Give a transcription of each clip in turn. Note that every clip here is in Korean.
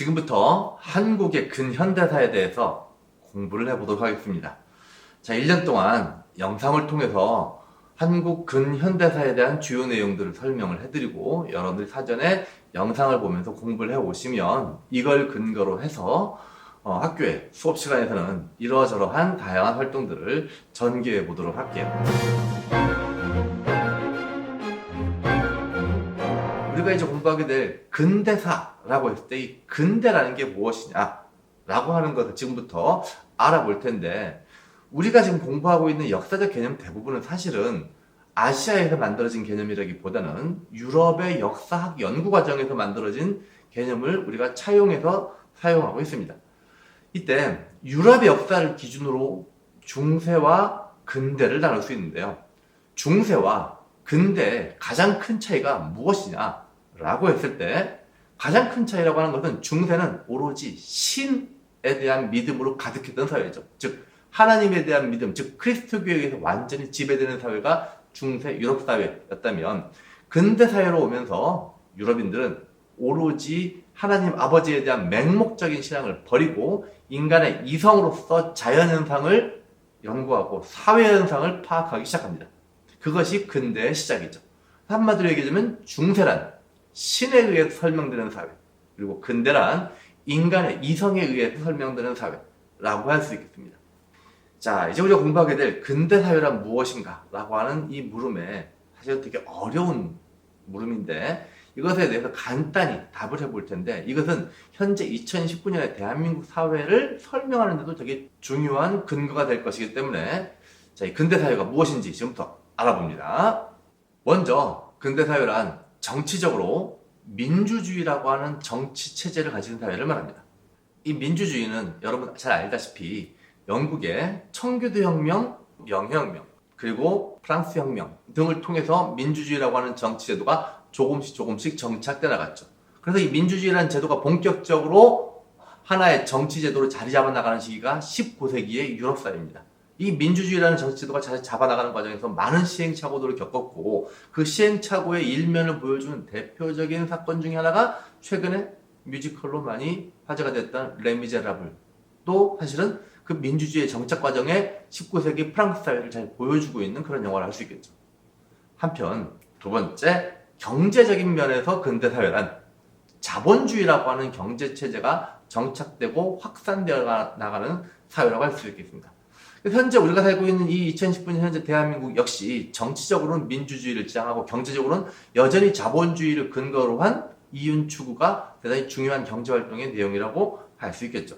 지금부터 한국의 근현대사에 대해서 공부를 해보도록 하겠습니다. 자, 1년 동안 영상을 통해서 한국 근현대사에 대한 주요 내용들을 설명을 해드리고 여러분들이 사전에 영상을 보면서 공부를 해오시면 이걸 근거로 해서 학교에 수업 시간에서는 이러저러한 다양한 활동들을 전개해 보도록 할게요. 우리가 이제 공부하게 될 근대사라고 했을 때 이 근대라는 게 무엇이냐 라고 하는 것을 지금부터 알아볼 텐데, 우리가 지금 공부하고 있는 역사적 개념 대부분은 사실은 아시아에서 만들어진 개념이라기보다는 유럽의 역사학 연구 과정에서 만들어진 개념을 우리가 차용해서 사용하고 있습니다. 이때 유럽의 역사를 기준으로 중세와 근대를 나눌 수 있는데요. 중세와 근대의 가장 큰 차이가 무엇이냐 라고 했을 때, 가장 큰 차이라고 하는 것은 중세는 오로지 신에 대한 믿음으로 가득했던 사회죠. 즉 하나님에 대한 믿음, 즉 크리스토교에 의해서 완전히 지배되는 사회가 중세 유럽 사회였다면, 근대 사회로 오면서 유럽인들은 오로지 하나님 아버지에 대한 맹목적인 신앙을 버리고 인간의 이성으로서 자연현상을 연구하고 사회현상을 파악하기 시작합니다. 그것이 근대의 시작이죠. 한마디로 얘기하자면 중세란 신에 의해서 설명되는 사회, 그리고 근대란 인간의 이성에 의해서 설명되는 사회라고 할 수 있겠습니다. 자, 이제 우리가 공부하게 될 근대 사회란 무엇인가 라고 하는 이 물음에 사실 되게 어려운 물음인데, 이것에 대해서 간단히 답을 해볼 텐데, 이것은 현재 2019년의 대한민국 사회를 설명하는 데도 되게 중요한 근거가 될 것이기 때문에, 자, 이 근대 사회가 무엇인지 지금부터 알아봅니다. 먼저 근대 사회란 정치적으로 민주주의라고 하는 정치 체제를 가진 사회를 말합니다. 이 민주주의는 여러분 잘 알다시피 영국의 청교도 혁명, 명예혁명, 그리고 프랑스 혁명 등을 통해서 민주주의라고 하는 정치 제도가 조금씩 정착돼 나갔죠. 그래서 이 민주주의라는 제도가 본격적으로 하나의 정치 제도로 자리 잡아 나가는 시기가 19세기의 유럽 사회입니다. 이 민주주의라는 정치 제도가 자리 잡아 나가는 과정에서 많은 시행착오들을 겪었고, 그 시행착오의 일면을 보여주는 대표적인 사건 중에 하나가 최근에 뮤지컬로 많이 화제가 됐던 레미제라블, 또 사실은 그 민주주의의 정착 과정에 19세기 프랑스 사회를 잘 보여주고 있는 그런 영화를 할 수 있겠죠. 한편 두 번째, 경제적인 면에서 근대 사회란 자본주의라고 하는 경제 체제가 정착되고 확산되어 나가는 사회라고 할 수 있겠습니다. 현재 우리가 살고 있는 이 2019년 현재 대한민국 역시 정치적으로는 민주주의를 지향하고 경제적으로는 여전히 자본주의를 근거로 한 이윤 추구가 대단히 중요한 경제활동의 내용이라고 할 수 있겠죠.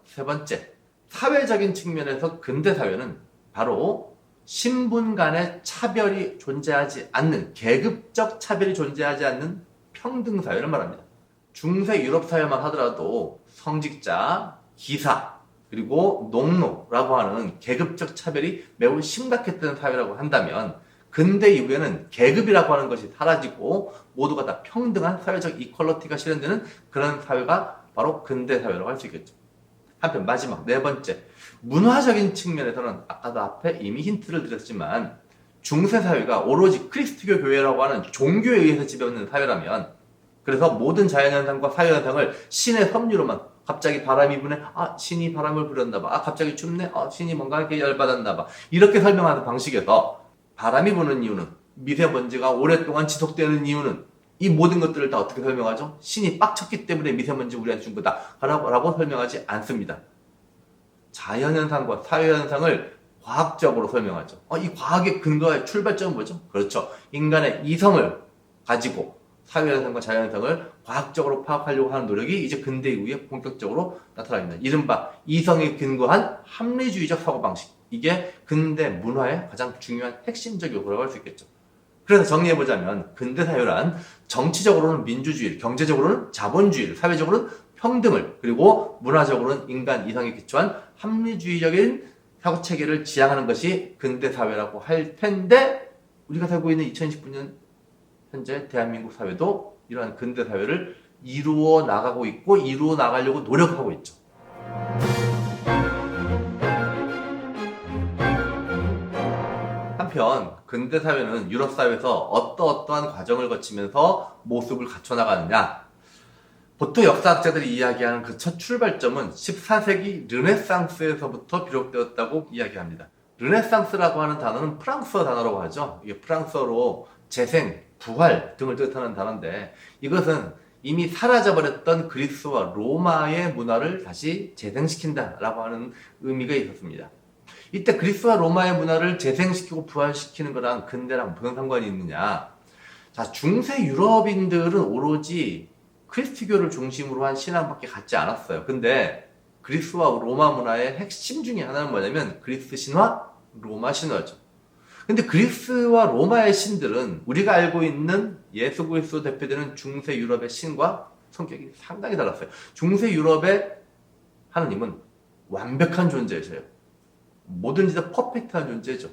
세 번째, 사회적인 측면에서 근대 사회는 바로 신분 간의 차별이 존재하지 않는, 계급적 차별이 존재하지 않는 평등 사회를 말합니다. 중세 유럽 사회만 하더라도 성직자, 기사, 그리고 농노라고 하는 계급적 차별이 매우 심각했던 사회라고 한다면, 근대 이후에는 계급이라고 하는 것이 사라지고 모두가 다 평등한 사회적 이퀄러티가 실현되는 그런 사회가 바로 근대 사회라고 할 수 있겠죠. 한편 마지막 네 번째, 문화적인 측면에서는 아까도 앞에 이미 힌트를 드렸지만 중세 사회가 오로지 그리스도교 교회라고 하는 종교에 의해서 지배받는 사회라면, 그래서 모든 자연현상과 사회현상을 신의 섭리로만, 갑자기 바람이 부네, 신이 바람을 불었나봐, 갑자기 춥네, 신이 뭔가 이렇게 열받았나봐, 이렇게 설명하는 방식에서 바람이 부는 이유는, 미세먼지가 오랫동안 지속되는 이유는, 이 모든 것들을 다 어떻게 설명하죠? 신이 빡쳤기 때문에 미세먼지 우리한테 준 거다 라고 설명하지 않습니다. 자연현상과 사회현상을 과학적으로 설명하죠. 이 과학의 근거의 출발점은 뭐죠? 그렇죠. 인간의 이성을 가지고 사회현상과 자연현상을 과학적으로 파악하려고 하는 노력이 이제 근대 이후에 본격적으로 나타납니다. 이른바 이성에 근거한 합리주의적 사고방식. 이게 근대 문화의 가장 중요한 핵심적 요소라고 할 수 있겠죠. 그래서 정리해보자면 근대 사회란 정치적으로는 민주주의를, 경제적으로는 자본주의를, 사회적으로는 평등을, 그리고 문화적으로는 인간 이성에 기초한 합리주의적인 사고체계를 지향하는 것이 근대 사회라고 할 텐데, 우리가 살고 있는 2019년 현재 대한민국 사회도 이러한 근대 사회를 이루어 나가고 있고 이루어 나가려고 노력하고 있죠. 한편 근대 사회는 유럽 사회에서 어떠한 과정을 거치면서 모습을 갖춰 나가느냐, 보통 역사학자들이 이야기하는 그 첫 출발점은 14세기 르네상스에서부터 비롯되었다고 이야기합니다. 르네상스라고 하는 단어는 프랑스어 단어라고 하죠. 이게 프랑스어로 재생, 부활 등을 뜻하는 단어인데, 이것은 이미 사라져버렸던 그리스와 로마의 문화를 다시 재생시킨다라고 하는 의미가 있었습니다. 이때 그리스와 로마의 문화를 재생시키고 부활시키는 거랑 근대랑 무슨 상관이 있느냐? 자, 중세 유럽인들은 오로지 크리스트교를 중심으로 한 신앙밖에 갖지 않았어요. 근데 그리스와 로마 문화의 핵심 중에 하나는 뭐냐면 그리스 신화, 로마 신화죠. 근데 그리스와 로마의 신들은 우리가 알고 있는 예수 그리스도 대표되는 중세 유럽의 신과 성격이 상당히 달랐어요. 중세 유럽의 하느님은 완벽한 존재이셔요. 뭐든지 다 퍼펙트한 존재죠.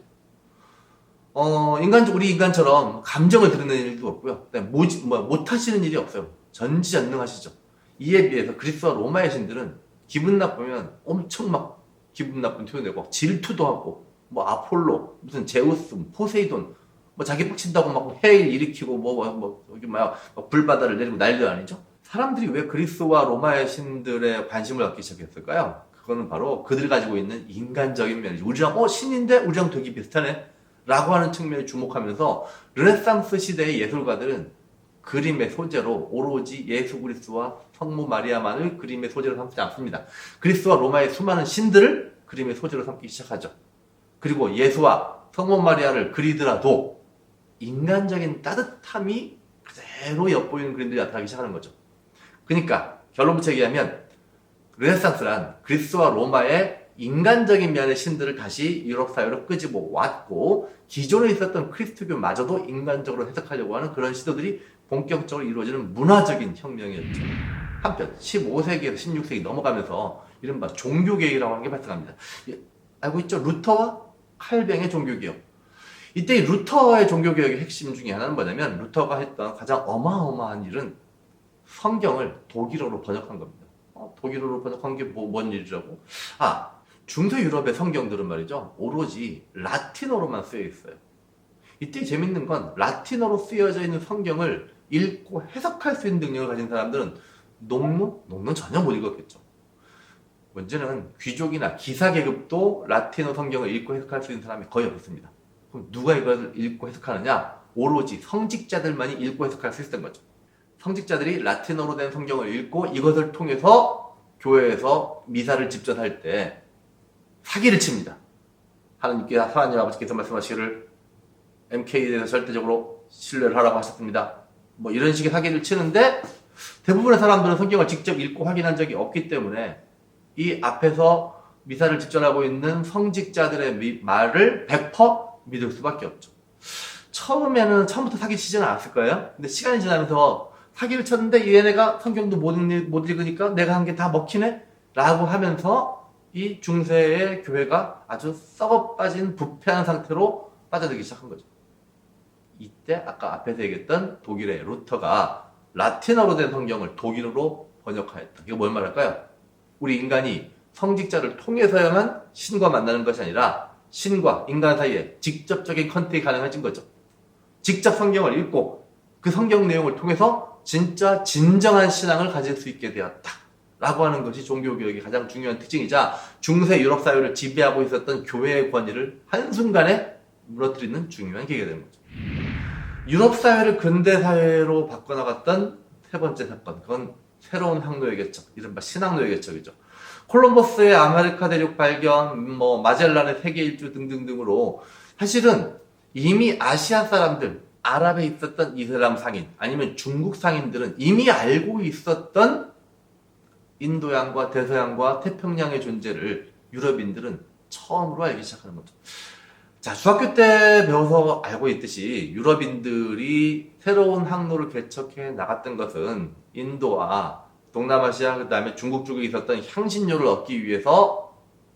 우리 인간처럼 감정을 드러내는 일도 없고요. 못하시는 일이 없어요. 전지전능하시죠. 이에 비해서 그리스와 로마의 신들은 기분 나쁘면 엄청 막 기분 나쁜 표현 내고 질투도 하고, 뭐 아폴로, 무슨 제우스, 포세이돈, 뭐 자기 빡친다고 막 해일 일으키고 여기 막 불바다를 내리고 난리도 아니죠. 사람들이 왜 그리스와 로마의 신들의 관심을 갖기 시작했을까요? 그거는 바로 그들이 가지고 있는 인간적인 면이죠. 우리랑 신인데 우리랑 되게 비슷하네 라고 하는 측면에 주목하면서 르네상스 시대의 예술가들은 그림의 소재로 오로지 예수 그리스와 성모 마리아만을 그림의 소재로 삼지 않습니다. 그리스와 로마의 수많은 신들을 그림의 소재로 삼기 시작하죠. 그리고 예수와 성모 마리아를 그리더라도 인간적인 따뜻함이 그대로 엿보이는 그림들이 나타나기 시작하는 거죠. 그러니까 결론부터 얘기하면 르네상스란 그리스와 로마의 인간적인 면의 신들을 다시 유럽 사회로 끄집어 왔고, 기존에 있었던 크리스트교마저도 인간적으로 해석하려고 하는 그런 시도들이 본격적으로 이루어지는 문화적인 혁명이었죠. 한편 15세기에서 16세기 넘어가면서 이른바 종교개혁이라고 하는 게 발생합니다. 알고 있죠? 루터와 칼뱅의 종교개혁. 이때 이 루터의 종교개혁의 핵심 중에 하나는 뭐냐면, 루터가 했던 가장 어마어마한 일은 성경을 독일어로 번역한 겁니다. 독일어로 번역한 게 뭔 일이라고? 중세 유럽의 성경들은 말이죠, 오로지 라틴어로만 쓰여 있어요. 이때 재밌는 건 라틴어로 쓰여져 있는 성경을 읽고 해석할 수 있는 능력을 가진 사람들은 농노는 전혀 못 읽었겠죠. 문제는 귀족이나 기사 계급도 라틴어 성경을 읽고 해석할 수 있는 사람이 거의 없습니다. 그럼 누가 이걸 읽고 해석하느냐? 오로지 성직자들만이 읽고 해석할 수 있었던 거죠. 성직자들이 라틴어로 된 성경을 읽고 이것을 통해서 교회에서 미사를 집전할 때 사기를 칩니다. 하나님 아버지께서 말씀하시기를 MK에 대해서 절대적으로 신뢰를 하라고 하셨습니다. 뭐 이런 식의 사기를 치는데, 대부분의 사람들은 성경을 직접 읽고 확인한 적이 없기 때문에 이 앞에서 미사를 집전하고 있는 성직자들의 말을 100% 믿을 수밖에 없죠. 처음부터 사기 치지는 않았을 거예요. 근데 시간이 지나면서 사기를 쳤는데 얘네가 성경도 못 읽으니까 내가 한 게 다 먹히네? 라고 하면서 이 중세의 교회가 아주 썩어 빠진 부패한 상태로 빠져들기 시작한 거죠. 이때 아까 앞에서 얘기했던 독일의 루터가 라틴어로 된 성경을 독일어로 번역하였다. 이거 뭘 말할까요? 우리 인간이 성직자를 통해서야만 신과 만나는 것이 아니라 신과 인간 사이에 직접적인 컨택이 가능해진 거죠. 직접 성경을 읽고 그 성경 내용을 통해서 진짜 진정한 신앙을 가질 수 있게 되었다 라고 하는 것이 종교개혁의 가장 중요한 특징이자, 중세 유럽 사회를 지배하고 있었던 교회의 권위를 한순간에 무너뜨리는 중요한 계기가 되는 거죠. 유럽 사회를 근대 사회로 바꿔나갔던 세 번째 사건, 그건 새로운 항로의 개척, 이른바 신항로의 개척이죠. 콜럼버스의 아메리카 대륙 발견, 마젤란의 세계 일주 등등등으로 사실은 이미 아시아 사람들, 아랍에 있었던 이슬람 상인, 아니면 중국 상인들은 이미 알고 있었던 인도양과 대서양과 태평양의 존재를 유럽인들은 처음으로 알기 시작하는 거죠. 자, 중학교 때 배워서 알고 있듯이 유럽인들이 새로운 항로를 개척해 나갔던 것은 인도와 동남아시아, 그 다음에 중국 쪽에 있었던 향신료를 얻기 위해서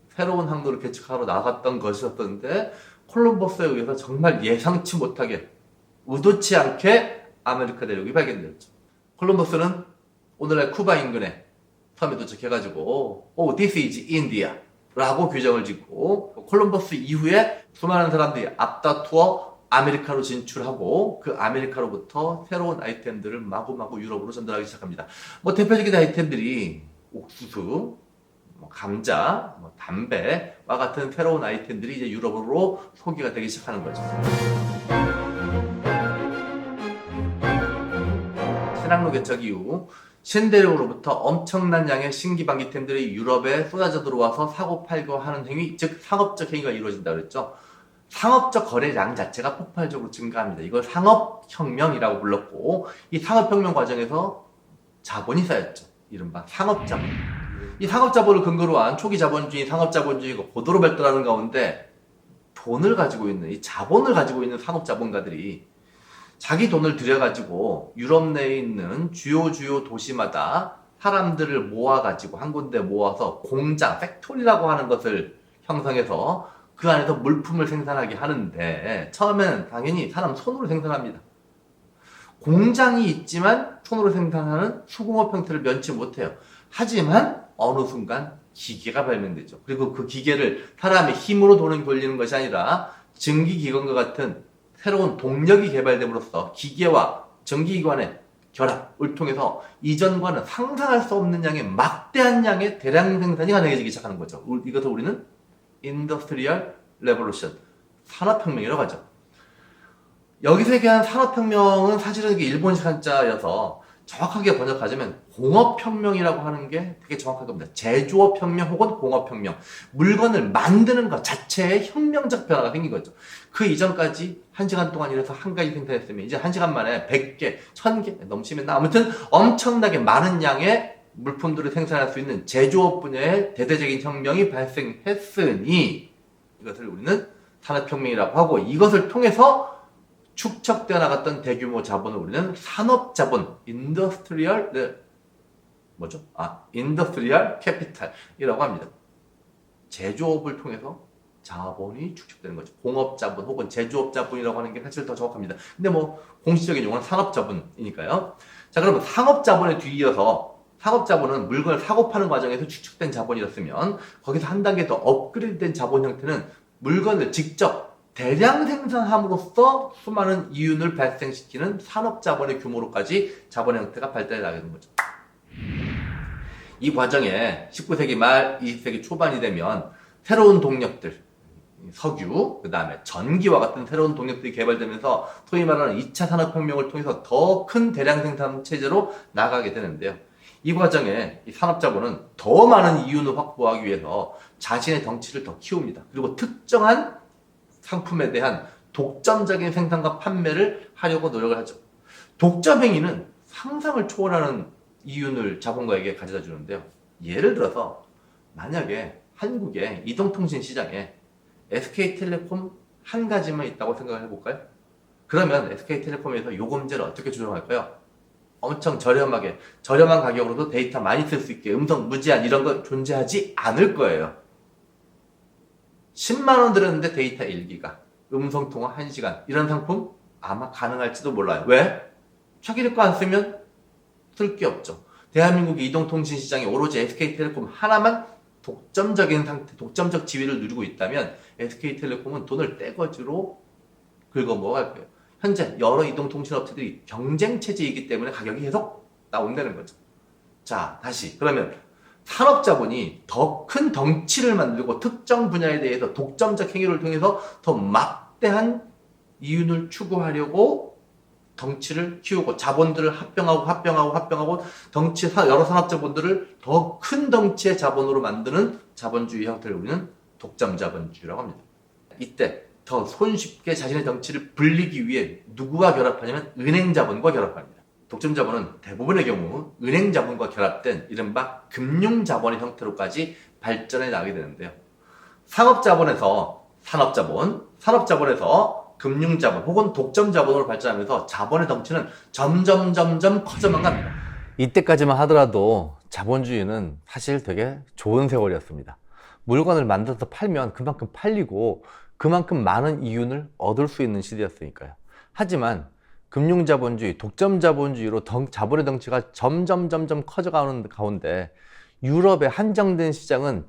새로운 항로를 개척하러 나갔던 것이었는데, 콜럼버스에 의해서 정말 예상치 못하게, 의도치 않게 아메리카 대륙이 발견되었죠. 콜럼버스는 오늘날 쿠바 인근에 섬에 도착해가지고 This is India 라고 규정을 짓고, 콜럼버스 이후에 수많은 사람들이 앞다투어 아메리카로 진출하고 그 아메리카로부터 새로운 아이템들을 마구마구 유럽으로 전달하기 시작합니다. 뭐 대표적인 아이템들이 옥수수, 뭐 감자, 뭐 담배와 같은 새로운 아이템들이 이제 유럽으로 소개가 되기 시작하는 거죠. 신항로 개척 이후 신대륙으로부터 엄청난 양의 신기반기템들이 유럽에 쏟아져 들어와서 사고팔고 하는 행위, 즉 상업적 행위가 이루어진다 그랬죠. 상업적 거래량 자체가 폭발적으로 증가합니다. 이걸 상업혁명이라고 불렀고, 이 상업혁명 과정에서 자본이 쌓였죠. 이른바 상업자본. 이 상업자본을 근거로 한 초기 자본주의, 상업자본주의가 고도로 발달하는 가운데 돈을 가지고 있는, 이 자본을 가지고 있는 상업자본가들이 자기 돈을 들여가지고 유럽 내에 있는 주요 도시마다 사람들을 모아가지고 한 군데 모아서 공장, 팩토리라고 하는 것을 형성해서 그 안에서 물품을 생산하게 하는데, 처음에는 당연히 사람 손으로 생산합니다. 공장이 있지만 손으로 생산하는 수공업 형태를 면치 못해요. 하지만 어느 순간 기계가 발명되죠. 그리고 그 기계를 사람의 힘으로 돈을 돌리는 것이 아니라 전기기관과 같은 새로운 동력이 개발됨으로써 기계와 전기기관의 결합을 통해서 이전과는 상상할 수 없는 양의 막대한 양의 대량 생산이 가능해지기 시작하는 거죠. 이것을 우리는 인더스트리얼 레볼루션, 산업혁명이라고 하죠. 여기서 얘기한 산업혁명은 사실은 이게 일본식 한자여서 정확하게 번역하자면 공업혁명이라고 하는 게 되게 정확한 겁니다. 제조업혁명 혹은 공업혁명. 물건을 만드는 것 자체에 혁명적 변화가 생긴 거죠. 그 이전까지 1시간 동안 일해서 한 가지 생산했으면 이제 1시간 만에 100개, 1000개, 너무 심했나? 아무튼 엄청나게 많은 양의 물품들을 생산할 수 있는 제조업 분야의 대대적인 혁명이 발생했으니 이것을 우리는 산업혁명이라고 하고, 이것을 통해서 축적되어 나갔던 대규모 자본을 우리는 산업자본, 인더스트리얼 캐피탈이라고 합니다. 제조업을 통해서 자본이 축적되는 거죠. 공업자본 혹은 제조업자본이라고 하는 게 사실 더 정확합니다. 근데 뭐 공식적인 용어는 산업자본이니까요. 자, 그러면 상업자본에 뒤이어서, 상업자본은 물건을 사고 파는 과정에서 축적된 자본이었으면 거기서 한 단계 더 업그레이드된 자본 형태는 물건을 직접 대량 생산함으로써 수많은 이윤을 발생시키는 산업자본의 규모로까지 자본의 형태가 발달해 나가게 된 거죠. 이 과정에 19세기 말 20세기 초반이 되면 새로운 동력들, 석유, 그 다음에 전기와 같은 새로운 동력들이 개발되면서 소위 말하는 2차 산업혁명을 통해서 더 큰 대량 생산 체제로 나가게 되는데요. 이 과정에 이 산업자본은 더 많은 이윤을 확보하기 위해서 자신의 덩치를 더 키웁니다. 그리고 특정한 상품에 대한 독점적인 생산과 판매를 하려고 노력을 하죠. 독점 행위는 상상을 초월하는 이윤을 자본가에게 가져다 주는데요. 예를 들어서 만약에 한국의 이동통신 시장에 SK텔레콤 한 가지만 있다고 생각을 해볼까요? 그러면 SK텔레콤에서 요금제를 어떻게 조정할까요? 엄청 저렴한 가격으로도 데이터 많이 쓸 수 있게 음성 무제한 이런 거 존재하지 않을 거예요. 10만 원 들었는데 데이터 1기가, 음성통화 1시간, 이런 상품 아마 가능할지도 몰라요. 왜? 자기네 거 안 쓰면 쓸 게 없죠. 대한민국의 이동통신 시장에 오로지 SK텔레콤 하나만 독점적인 상태, 독점적 지위를 누리고 있다면 SK텔레콤은 돈을 떼거지로 긁어먹어갈 거예요. 현재 여러 이동통신업체들이 경쟁체제이기 때문에 가격이 계속 나온다는 거죠. 자, 다시 그러면 산업자본이 더 큰 덩치를 만들고 특정 분야에 대해서 독점적 행위를 통해서 더 막대한 이윤을 추구하려고 덩치를 키우고 자본들을 합병하고 덩치 여러 산업자본들을 더 큰 덩치의 자본으로 만드는 자본주의 형태를 우리는 독점자본주의라고 합니다. 이때 더 손쉽게 자신의 덩치를 불리기 위해 누구와 결합하냐면 은행자본과 결합합니다. 독점자본은 대부분의 경우 은행자본과 결합된 이른바 금융자본의 형태로까지 발전해 나가게 되는데요. 상업자본에서 산업자본에서 금융자본 혹은 독점자본으로 발전하면서 자본의 덩치는 점점 커져만 갑니다. 이때까지만 하더라도 자본주의는 사실 되게 좋은 세월이었습니다. 물건을 만들어서 팔면 그만큼 팔리고 그만큼 많은 이윤을 얻을 수 있는 시대였으니까요. 하지만 금융자본주의, 독점자본주의로 자본의 덩치가 점점 커져가는 가운데 유럽의 한정된 시장은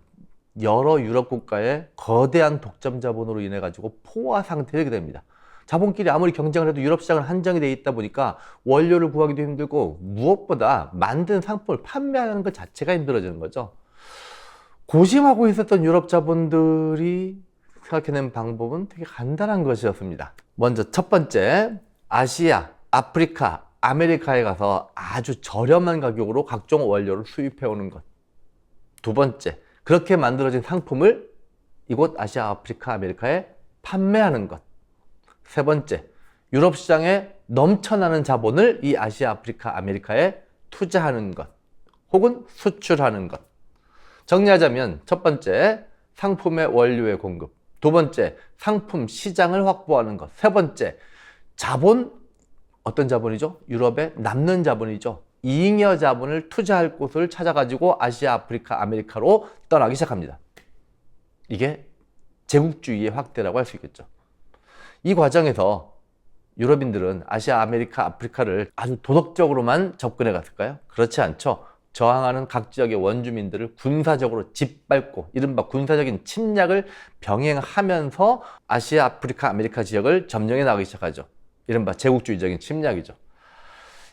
여러 유럽 국가의 거대한 독점자본으로 인해 가지고 포화 상태에 이르게 됩니다. 자본끼리 아무리 경쟁을 해도 유럽 시장은 한정이 돼 있다 보니까 원료를 구하기도 힘들고 무엇보다 만든 상품을 판매하는 것 자체가 힘들어지는 거죠. 고심하고 있었던 유럽 자본들이 생각해낸 방법은 되게 간단한 것이었습니다. 먼저 첫 번째, 아시아, 아프리카, 아메리카에 가서 아주 저렴한 가격으로 각종 원료를 수입해 오는 것. 두 번째, 그렇게 만들어진 상품을 이곳 아시아, 아프리카, 아메리카에 판매하는 것. 세 번째, 유럽 시장에 넘쳐나는 자본을 이 아시아, 아프리카, 아메리카에 투자하는 것. 혹은 수출하는 것. 정리하자면 첫 번째, 상품의 원료의 공급. 두 번째, 상품 시장을 확보하는 것. 세 번째, 자본, 어떤 자본이죠? 유럽에 남는 자본이죠. 잉여 자본을 투자할 곳을 찾아가지고 아시아, 아프리카, 아메리카로 떠나기 시작합니다. 이게 제국주의의 확대라고 할 수 있겠죠. 이 과정에서 유럽인들은 아시아, 아메리카, 아프리카를 아주 도덕적으로만 접근해 갔을까요? 그렇지 않죠. 저항하는 각 지역의 원주민들을 군사적으로 짓밟고 이른바 군사적인 침략을 병행하면서 아시아, 아프리카, 아메리카 지역을 점령해 나가기 시작하죠. 이른바 제국주의적인 침략이죠.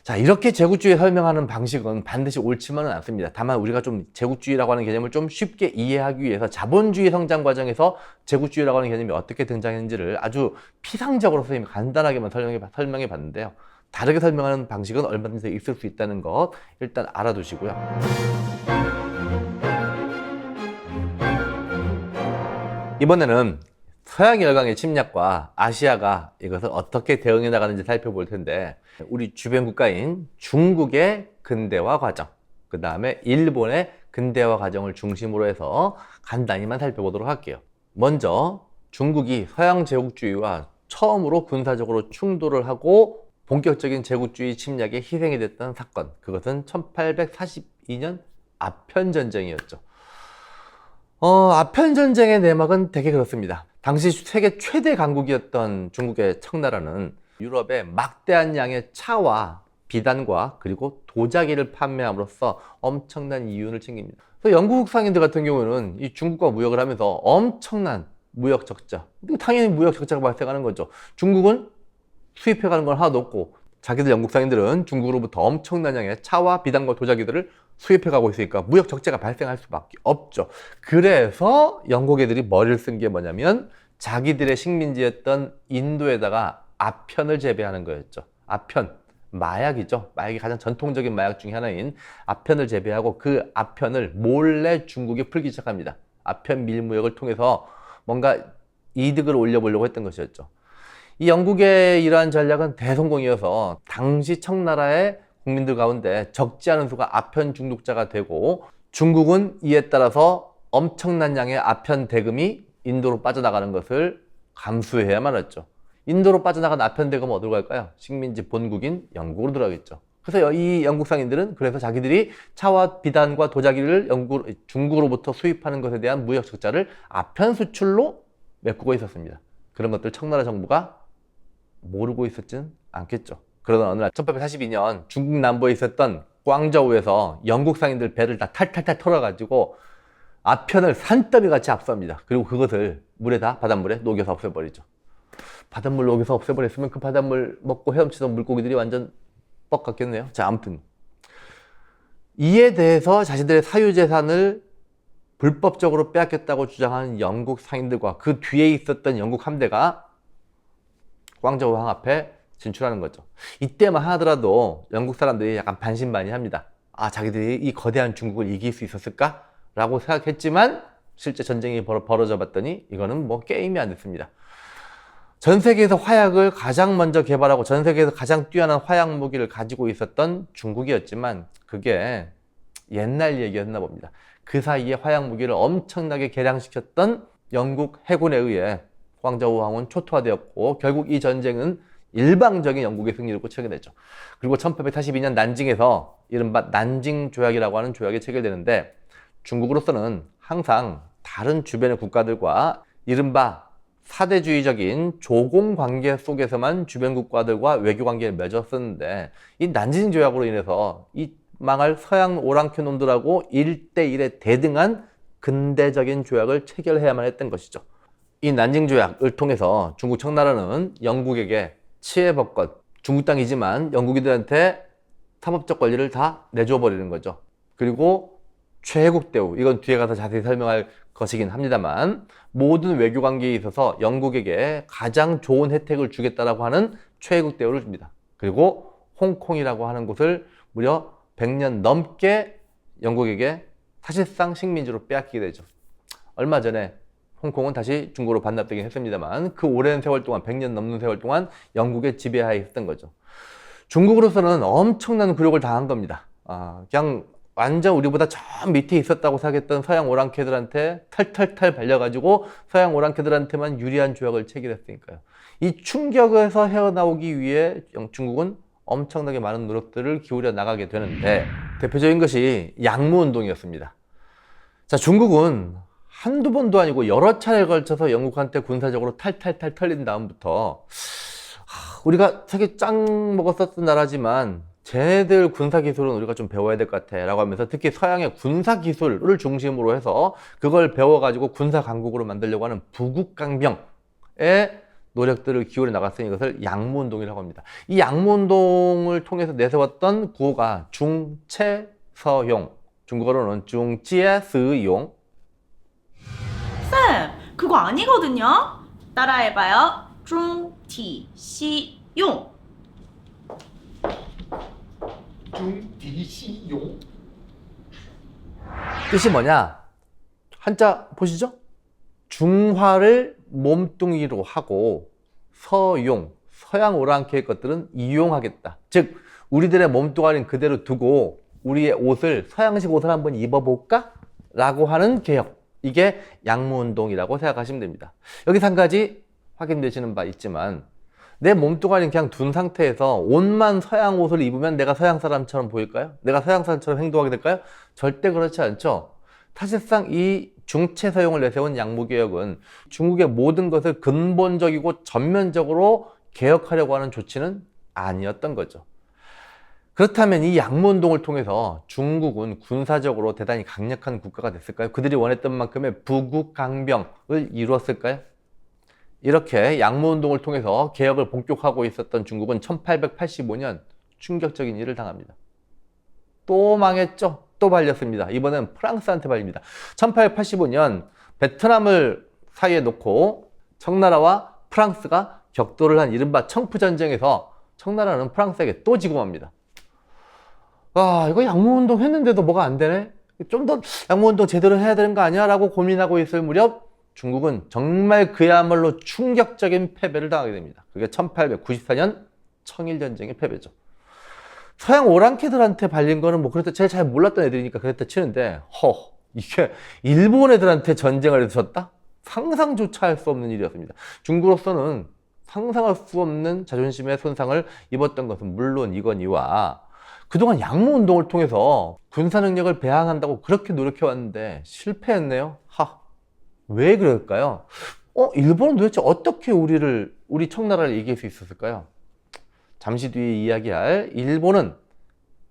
자, 이렇게 제국주의 설명하는 방식은 반드시 옳지만은 않습니다. 다만 우리가 좀 제국주의라고 하는 개념을 좀 쉽게 이해하기 위해서 자본주의 성장 과정에서 제국주의라고 하는 개념이 어떻게 등장했는지를 아주 피상적으로 선생님이 간단하게만 설명해 봤는데요. 다르게 설명하는 방식은 얼마든지 있을 수 있다는 것 일단 알아두시고요. 이번에는 서양 열강의 침략과 아시아가 이것을 어떻게 대응해 나가는지 살펴볼 텐데, 우리 주변 국가인 중국의 근대화 과정, 그 다음에 일본의 근대화 과정을 중심으로 해서 간단히만 살펴보도록 할게요. 먼저 중국이 서양 제국주의와 처음으로 군사적으로 충돌을 하고 본격적인 제국주의 침략에 희생이 됐던 사건, 그것은 1842년 아편전쟁이었죠. 아편전쟁의 내막은 되게 그렇습니다. 당시 세계 최대 강국이었던 중국의 청나라는 유럽에 막대한 양의 차와 비단과 그리고 도자기를 판매함으로써 엄청난 이윤을 챙깁니다. 그래서 영국 상인들 같은 경우는 이 중국과 무역을 하면서 엄청난 무역 적자, 당연히 무역 적자가 발생하는 거죠. 중국은 수입해가는 건 하나도 없고 자기들 영국 상인들은 중국으로부터 엄청난 양의 차와 비단과 도자기들을 수입해가고 있으니까 무역 적자가 발생할 수밖에 없죠. 그래서 영국 애들이 머리를 쓴 게 뭐냐면 자기들의 식민지였던 인도에다가 아편을 재배하는 거였죠. 아편, 마약이죠. 마약이 가장 전통적인 마약 중에 하나인 아편을 재배하고 그 아편을 몰래 중국에 풀기 시작합니다. 아편 밀무역을 통해서 뭔가 이득을 올려보려고 했던 것이었죠. 이 영국의 이러한 전략은 대성공이어서 당시 청나라의 국민들 가운데 적지 않은 수가 아편 중독자가 되고, 중국은 이에 따라서 엄청난 양의 아편 대금이 인도로 빠져나가는 것을 감수해야만 했죠. 인도로 빠져나간 아편 대금은 어디로 갈까요? 식민지 본국인 영국으로 들어가겠죠. 그래서 이 영국 상인들은 그래서 자기들이 차와 비단과 도자기를 중국으로부터 수입하는 것에 대한 무역 적자를 아편 수출로 메꾸고 있었습니다. 그런 것들 청나라 정부가 모르고 있었지는 않겠죠. 그러던 어느 날 1842년 중국 남부에 있었던 광저우에서 영국 상인들 배를 다 탈탈탈 털어가지고 아편을 산더미 같이 압수합니다. 그리고 그것을 바닷물에 녹여서 없애버리죠. 바닷물 녹여서 없애버렸으면 그 바닷물 먹고 헤엄치던 물고기들이 완전 뻑 같겠네요. 자, 아무튼 이에 대해서 자신들의 사유재산을 불법적으로 빼앗겼다고 주장하는 영국 상인들과 그 뒤에 있었던 영국 함대가 광저우 항 앞에 진출하는 거죠. 이때만 하더라도 영국 사람들이 약간 반신반의합니다. 아, 자기들이 이 거대한 중국을 이길 수 있었을까? 라고 생각했지만 실제 전쟁이 벌어져 봤더니 이거는 뭐 게임이 안 됐습니다. 전 세계에서 화약을 가장 먼저 개발하고 전 세계에서 가장 뛰어난 화약 무기를 가지고 있었던 중국이었지만 그게 옛날 얘기였나 봅니다. 그 사이에 화약 무기를 엄청나게 개량시켰던 영국 해군에 의해 광저우 항은 초토화되었고, 결국 이 전쟁은 일방적인 영국의 승리를 체결됐죠. 그리고 1842년 난징에서 이른바 난징 조약이라고 하는 조약이 체결되는데, 중국으로서는 항상 다른 주변의 국가들과 이른바 사대주의적인 조공 관계 속에서만 주변 국가들과 외교 관계를 맺었었는데, 이 난징 조약으로 인해서 이 망할 서양 오랑캐 놈들하고 1대1에 대등한 근대적인 조약을 체결해야만 했던 것이죠. 이 난징 조약을 통해서 중국 청나라는 영국에게 치해법권, 중국 땅이지만 영국인들한테 사법적 권리를 다 내줘 버리는 거죠. 그리고 최혜국 대우, 이건 뒤에 가서 자세히 설명할 것이긴 합니다만, 모든 외교 관계에 있어서 영국에게 가장 좋은 혜택을 주겠다라고 하는 최혜국 대우를 줍니다. 그리고 홍콩이라고 하는 곳을 무려 100년 넘게 영국에게 사실상 식민지로 빼앗기게 되죠. 얼마 전에 홍콩은 다시 중국으로 반납되긴 했습니다만, 그 오랜 세월 동안, 100년 넘는 세월 동안 영국의 지배하에 있었던 거죠. 중국으로서는 엄청난 굴욕을 당한 겁니다. 그냥 완전 우리보다 저 밑에 있었다고 생각했던 서양 오랑캐들한테 탈탈탈 발려가지고 서양 오랑캐들한테만 유리한 조약을 체결했으니까요. 이 충격에서 헤어나오기 위해 중국은 엄청나게 많은 노력들을 기울여 나가게 되는데, 대표적인 것이 양무운동이었습니다. 자, 중국은 한두 번도 아니고 여러 차례에 걸쳐서 영국한테 군사적으로 탈탈탈 털린 다음부터, 우리가 세계 짱 먹었었던 나라지만 쟤네들 군사기술은 우리가 좀 배워야 될 것 같아 라고 하면서, 특히 서양의 군사기술을 중심으로 해서 그걸 배워가지고 군사강국으로 만들려고 하는 부국강병의 노력들을 기울여 나갔으니 이것을 양무운동이라고 합니다. 이 양무운동을 통해서 내세웠던 구호가 중채서용, 중국어로는 중지에스용. 쌤, 그거 아니거든요? 따라해봐요. 중티시용. 중디시용. 뜻이 뭐냐? 한자 보시죠? 중화를 몸뚱이로 하고 서용, 서양 오랑캐의 것들은 이용하겠다. 즉, 우리들의 몸뚱아리는 그대로 두고 우리의 옷을, 서양식 옷을 한번 입어볼까? 라고 하는 개혁. 이게 양무운동이라고 생각하시면 됩니다. 여기서 한 가지 확인되시는 바 있지만, 내 몸뚱아리는 그냥 둔 상태에서 옷만 서양 옷을 입으면 내가 서양 사람처럼 보일까요? 내가 서양 사람처럼 행동하게 될까요? 절대 그렇지 않죠. 사실상 이 중채서용을 내세운 양무개혁은 중국의 모든 것을 근본적이고 전면적으로 개혁하려고 하는 조치는 아니었던 거죠. 그렇다면 이 양무운동을 통해서 중국은 군사적으로 대단히 강력한 국가가 됐을까요? 그들이 원했던 만큼의 부국강병을 이루었을까요? 이렇게 양무운동을 통해서 개혁을 본격화하고 있었던 중국은 1885년 충격적인 일을 당합니다. 또 망했죠. 또 발렸습니다. 이번엔 프랑스한테 발립니다. 1885년 베트남을 사이에 놓고 청나라와 프랑스가 격돌을 한 이른바 청푸전쟁에서 청나라는 프랑스에게 또 지고 맙니다. 이거 양무운동 했는데도 뭐가 안 되네? 좀 더 양무운동 제대로 해야 되는 거 아니야? 라고 고민하고 있을 무렵 중국은 정말 그야말로 충격적인 패배를 당하게 됩니다. 그게 1894년 청일전쟁의 패배죠. 서양 오랑캐들한테 발린 거는 뭐 그래도 제가 잘 몰랐던 애들이니까 그랬다 치는데, 이게 일본 애들한테 전쟁을 해서 졌다? 상상조차 할 수 없는 일이었습니다. 중국으로서는 상상할 수 없는 자존심의 손상을 입었던 것은 물론 이거니와, 그동안 양무운동을 통해서 군사 능력을 배양한다고 그렇게 노력해왔는데 실패했네요. 왜 그럴까요? 일본은 도대체 어떻게 우리 청나라를 이길 수 있었을까요? 잠시 뒤에 이야기할 일본은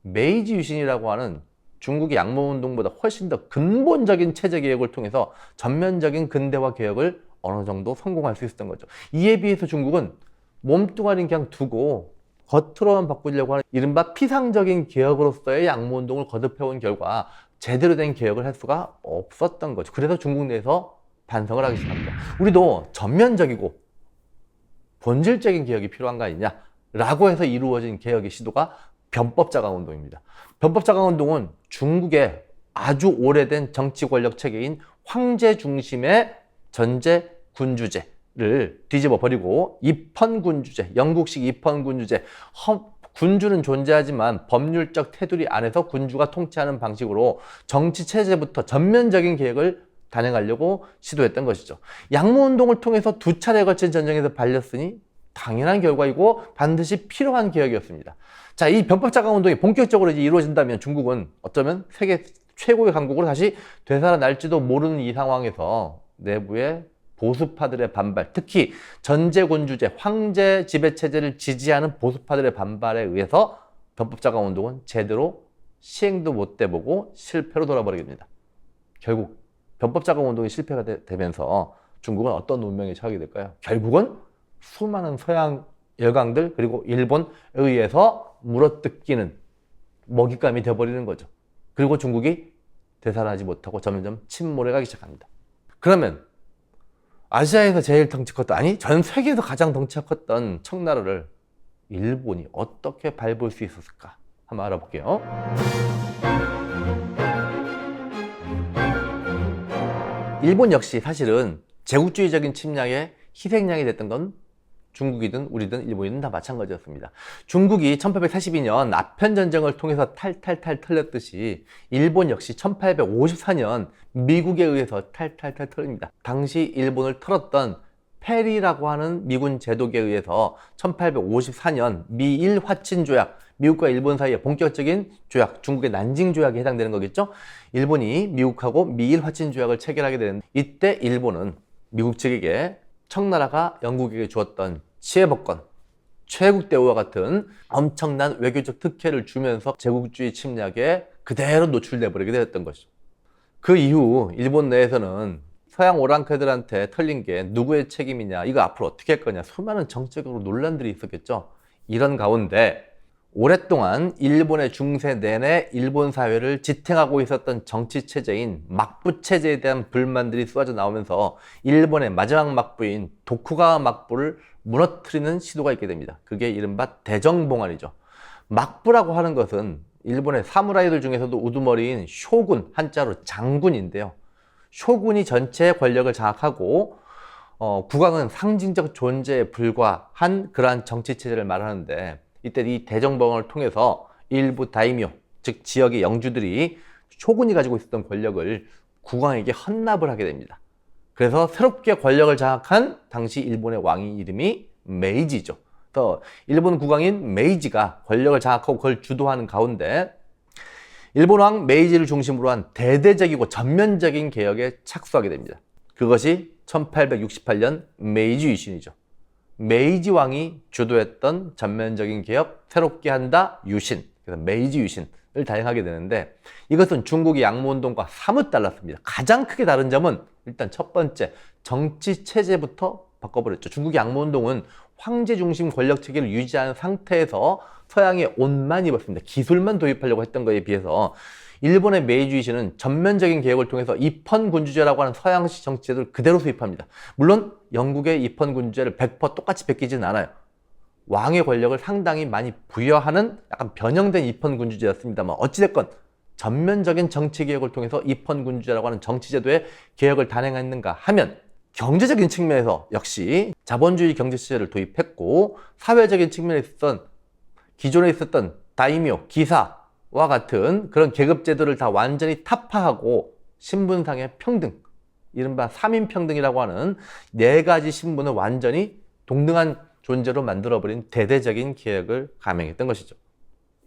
메이지 유신이라고 하는 중국의 양무운동보다 훨씬 더 근본적인 체제 개혁을 통해서 전면적인 근대화 개혁을 어느 정도 성공할 수 있었던 거죠. 이에 비해서 중국은 몸뚱아리는 그냥 두고 겉으로만 바꾸려고 하는 이른바 피상적인 개혁으로서의 양무운동을 거듭해온 결과 제대로 된 개혁을 할 수가 없었던 거죠. 그래서 중국 내에서 반성을 하기 시작합니다. 우리도 전면적이고 본질적인 개혁이 필요한 거 아니냐라고 해서 이루어진 개혁의 시도가 변법자강운동입니다. 변법자강운동은 중국의 아주 오래된 정치 권력 체계인 황제 중심의 전제 군주제를 뒤집어 버리고 입헌군주제, 영국식 입헌군주제, 군주는 존재하지만 법률적 테두리 안에서 군주가 통치하는 방식으로 정치 체제부터 전면적인 개혁을 단행하려고 시도했던 것이죠. 양무운동을 통해서 두 차례에 걸친 전쟁에서 발렸으니 당연한 결과이고 반드시 필요한 개혁이었습니다. 자, 이 변법자강운동이 본격적으로 이제 이루어진다면 중국은 어쩌면 세계 최고의 강국으로 다시 되살아날지도 모르는 이 상황에서 내부의 보수파들의 반발, 특히 전제군주제, 황제 지배체제를 지지하는 보수파들의 반발에 의해서 변법자강운동은 제대로 시행도 못 돼보고 실패로 돌아버리게 됩니다. 결국 변법자강운동이 실패가 되면서 중국은 어떤 운명에 처하게 될까요? 결국은 수많은 서양 열강들 그리고 일본에 의해서 물어뜯기는 먹잇감이 되어버리는 거죠. 그리고 중국이 되살아나지 못하고 점점 침몰해가기 시작합니다. 그러면 아시아에서 제일 덩치 컸던, 아니 전 세계에서 가장 덩치가 컸던 청나라를 일본이 어떻게 밟을 수 있었을까? 한번 알아볼게요. 일본 역시 사실은 제국주의적인 침략의 희생양이 됐던 건 중국이든 우리든 일본이든 다 마찬가지였습니다. 중국이 1842년 아편전쟁을 통해서 탈탈탈 털렸듯이 일본 역시 1854년 미국에 의해서 탈탈탈 털립니다. 당시 일본을 털었던 페리라고 하는 미군 제독에 의해서 1854년 미일 화친 조약, 미국과 일본 사이의 본격적인 조약, 중국의 난징 조약에 해당되는 거겠죠. 일본이 미국하고 미일 화친 조약을 체결하게 되는데, 이때 일본은 미국 측에게 청나라가 영국에게 주었던 치해복권, 최국 대우와 같은 엄청난 외교적 특혜를 주면서 제국주의 침략에 그대로 노출돼 버리게 되었던 것이죠. 그 이후 일본 내에서는 서양 오랑캐들한테 털린 게 누구의 책임이냐, 이거 앞으로 어떻게 할 거냐, 수많은 정책적으로 논란들이 있었겠죠. 이런 가운데 오랫동안 일본의 중세 내내 일본 사회를 지탱하고 있었던 정치 체제인 막부 체제에 대한 불만들이 쏟아져 나오면서 일본의 마지막 막부인 도쿠가와 막부를 무너뜨리는 시도가 있게 됩니다. 그게 이른바 대정봉환이죠. 막부라고 하는 것은 일본의 사무라이들 중에서도 우두머리인 쇼군, 한자로 장군인데요. 쇼군이 전체의 권력을 장악하고 국왕은 상징적 존재에 불과한 그러한 정치 체제를 말하는데, 이때 이 대정봉을 통해서 일부 다이묘, 즉 지역의 영주들이 쇼군이 가지고 있었던 권력을 국왕에게 헌납을 하게 됩니다. 그래서 새롭게 권력을 장악한 당시 일본의 왕의 이름이 메이지죠. 그래서 일본 국왕인 메이지가 권력을 장악하고 그걸 주도하는 가운데 일본 왕 메이지를 중심으로 한 대대적이고 전면적인 개혁에 착수하게 됩니다. 그것이 1868년 메이지 유신이죠. 메이지 왕이 주도했던 전면적인 개혁, 새롭게 한다 유신, 그래서 메이지 유신을 단행하게 되는데, 이것은 중국의 양모운동과 사뭇 달랐습니다. 가장 크게 다른 점은 일단 첫 번째, 정치 체제부터 바꿔버렸죠. 중국의 양모운동은 황제 중심 권력 체계를 유지하는 상태에서 서양의 옷만 입었습니다. 기술만 도입하려고 했던 것에 비해서 일본의 메이지 유신은 전면적인 개혁을 통해서 입헌군주제라고 하는 서양식 정치제도를 그대로 수입합니다. 물론 영국의 입헌군주제를 100% 똑같이 베끼지는 않아요. 왕의 권력을 상당히 많이 부여하는 약간 변형된 입헌군주제였습니다만, 어찌됐건 전면적인 정치개혁을 통해서 입헌군주제라고 하는 정치제도의 개혁을 단행했는가 하면, 경제적인 측면에서 역시 자본주의 경제체제를 도입했고, 사회적인 측면에 기존에 있었던 다이묘, 기사 와 같은 그런 계급제도를 다 완전히 타파하고 신분상의 평등, 이른바 3인 평등이라고 하는 4가지 신분을 완전히 동등한 존재로 만들어버린 대대적인 개혁을 감행했던 것이죠.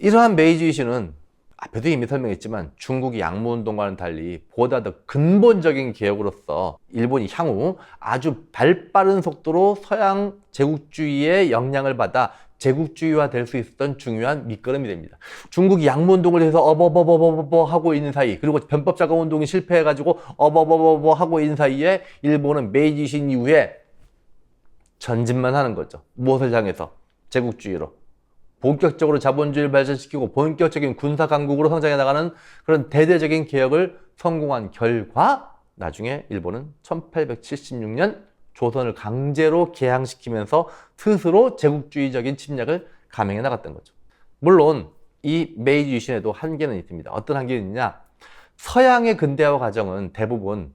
이러한 메이지 유신은 앞에도 이미 설명했지만 중국이 양모운동과는 달리 보다 더 근본적인 개혁으로서 일본이 향후 아주 발빠른 속도로 서양 제국주의의 영향을 받아 제국주의화 될 수 있었던 중요한 밑거름이 됩니다. 중국이 양모운동을 해서 어버버버버버 하고 있는 사이, 그리고 변법자금운동이 실패해가지고 어버버버버 하고 있는 사이에 일본은 메이지 유신 이후에 전진만 하는 거죠. 무엇을 향해서? 제국주의로. 본격적으로 자본주의를 발전시키고 본격적인 군사 강국으로 성장해 나가는 그런 대대적인 개혁을 성공한 결과, 나중에 일본은 1876년 조선을 강제로 개항시키면서 스스로 제국주의적인 침략을 감행해 나갔던 거죠. 물론 이 메이지 유신에도 한계는 있습니다. 어떤 한계는 있냐? 서양의 근대화 과정은 대부분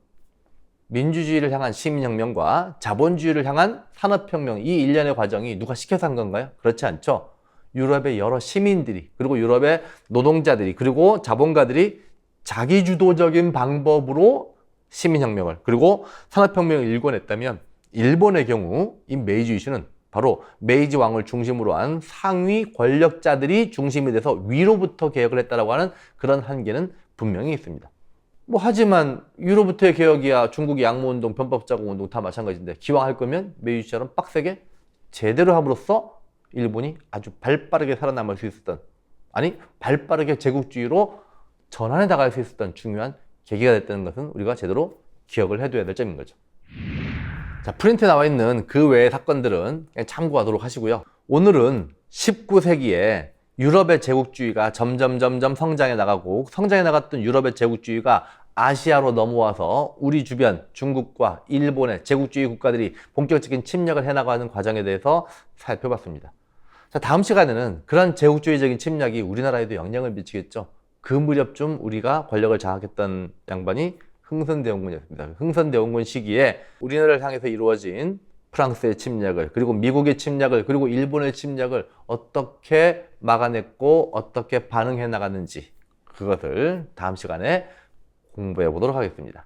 민주주의를 향한 시민혁명과 자본주의를 향한 산업혁명, 이 일련의 과정이 누가 시켜서 한 건가요? 그렇지 않죠. 유럽의 여러 시민들이, 그리고 유럽의 노동자들이, 그리고 자본가들이 자기주도적인 방법으로 시민혁명을, 그리고 산업혁명을 일궈냈다면, 일본의 경우 이 메이지 유신은 바로 메이지 왕을 중심으로 한 상위 권력자들이 중심이 돼서 위로부터 개혁을 했다라고 하는 그런 한계는 분명히 있습니다. 하지만 위로부터의 개혁이야 중국의 양모운동, 변법자금운동 다 마찬가지인데, 기왕 할 거면 메이지 유신처럼 빡세게 제대로 함으로써 일본이 아주 발빠르게 살아남을 수 있었던, 아니 발빠르게 제국주의로 전환해 나갈 수 있었던 중요한 계기가 됐다는 것은 우리가 제대로 기억을 해둬야 될 점인 거죠. 자, 프린트에 나와 있는 그 외의 사건들은 그냥 참고하도록 하시고요. 오늘은 19세기에 유럽의 제국주의가 점점 성장해 나가고 성장해 나갔던 유럽의 제국주의가 아시아로 넘어와서 우리 주변 중국과 일본의 제국주의 국가들이 본격적인 침략을 해나가는 과정에 대해서 살펴봤습니다. 자, 다음 시간에는 그런 제국주의적인 침략이 우리나라에도 영향을 미치겠죠. 그 무렵쯤 우리가 권력을 장악했던 양반이 흥선대원군이었습니다. 흥선대원군 시기에 우리나라를 향해서 이루어진 프랑스의 침략을, 그리고 미국의 침략을, 그리고 일본의 침략을 어떻게 막아냈고 어떻게 반응해 나갔는지, 그것을 다음 시간에 공부해 보도록 하겠습니다.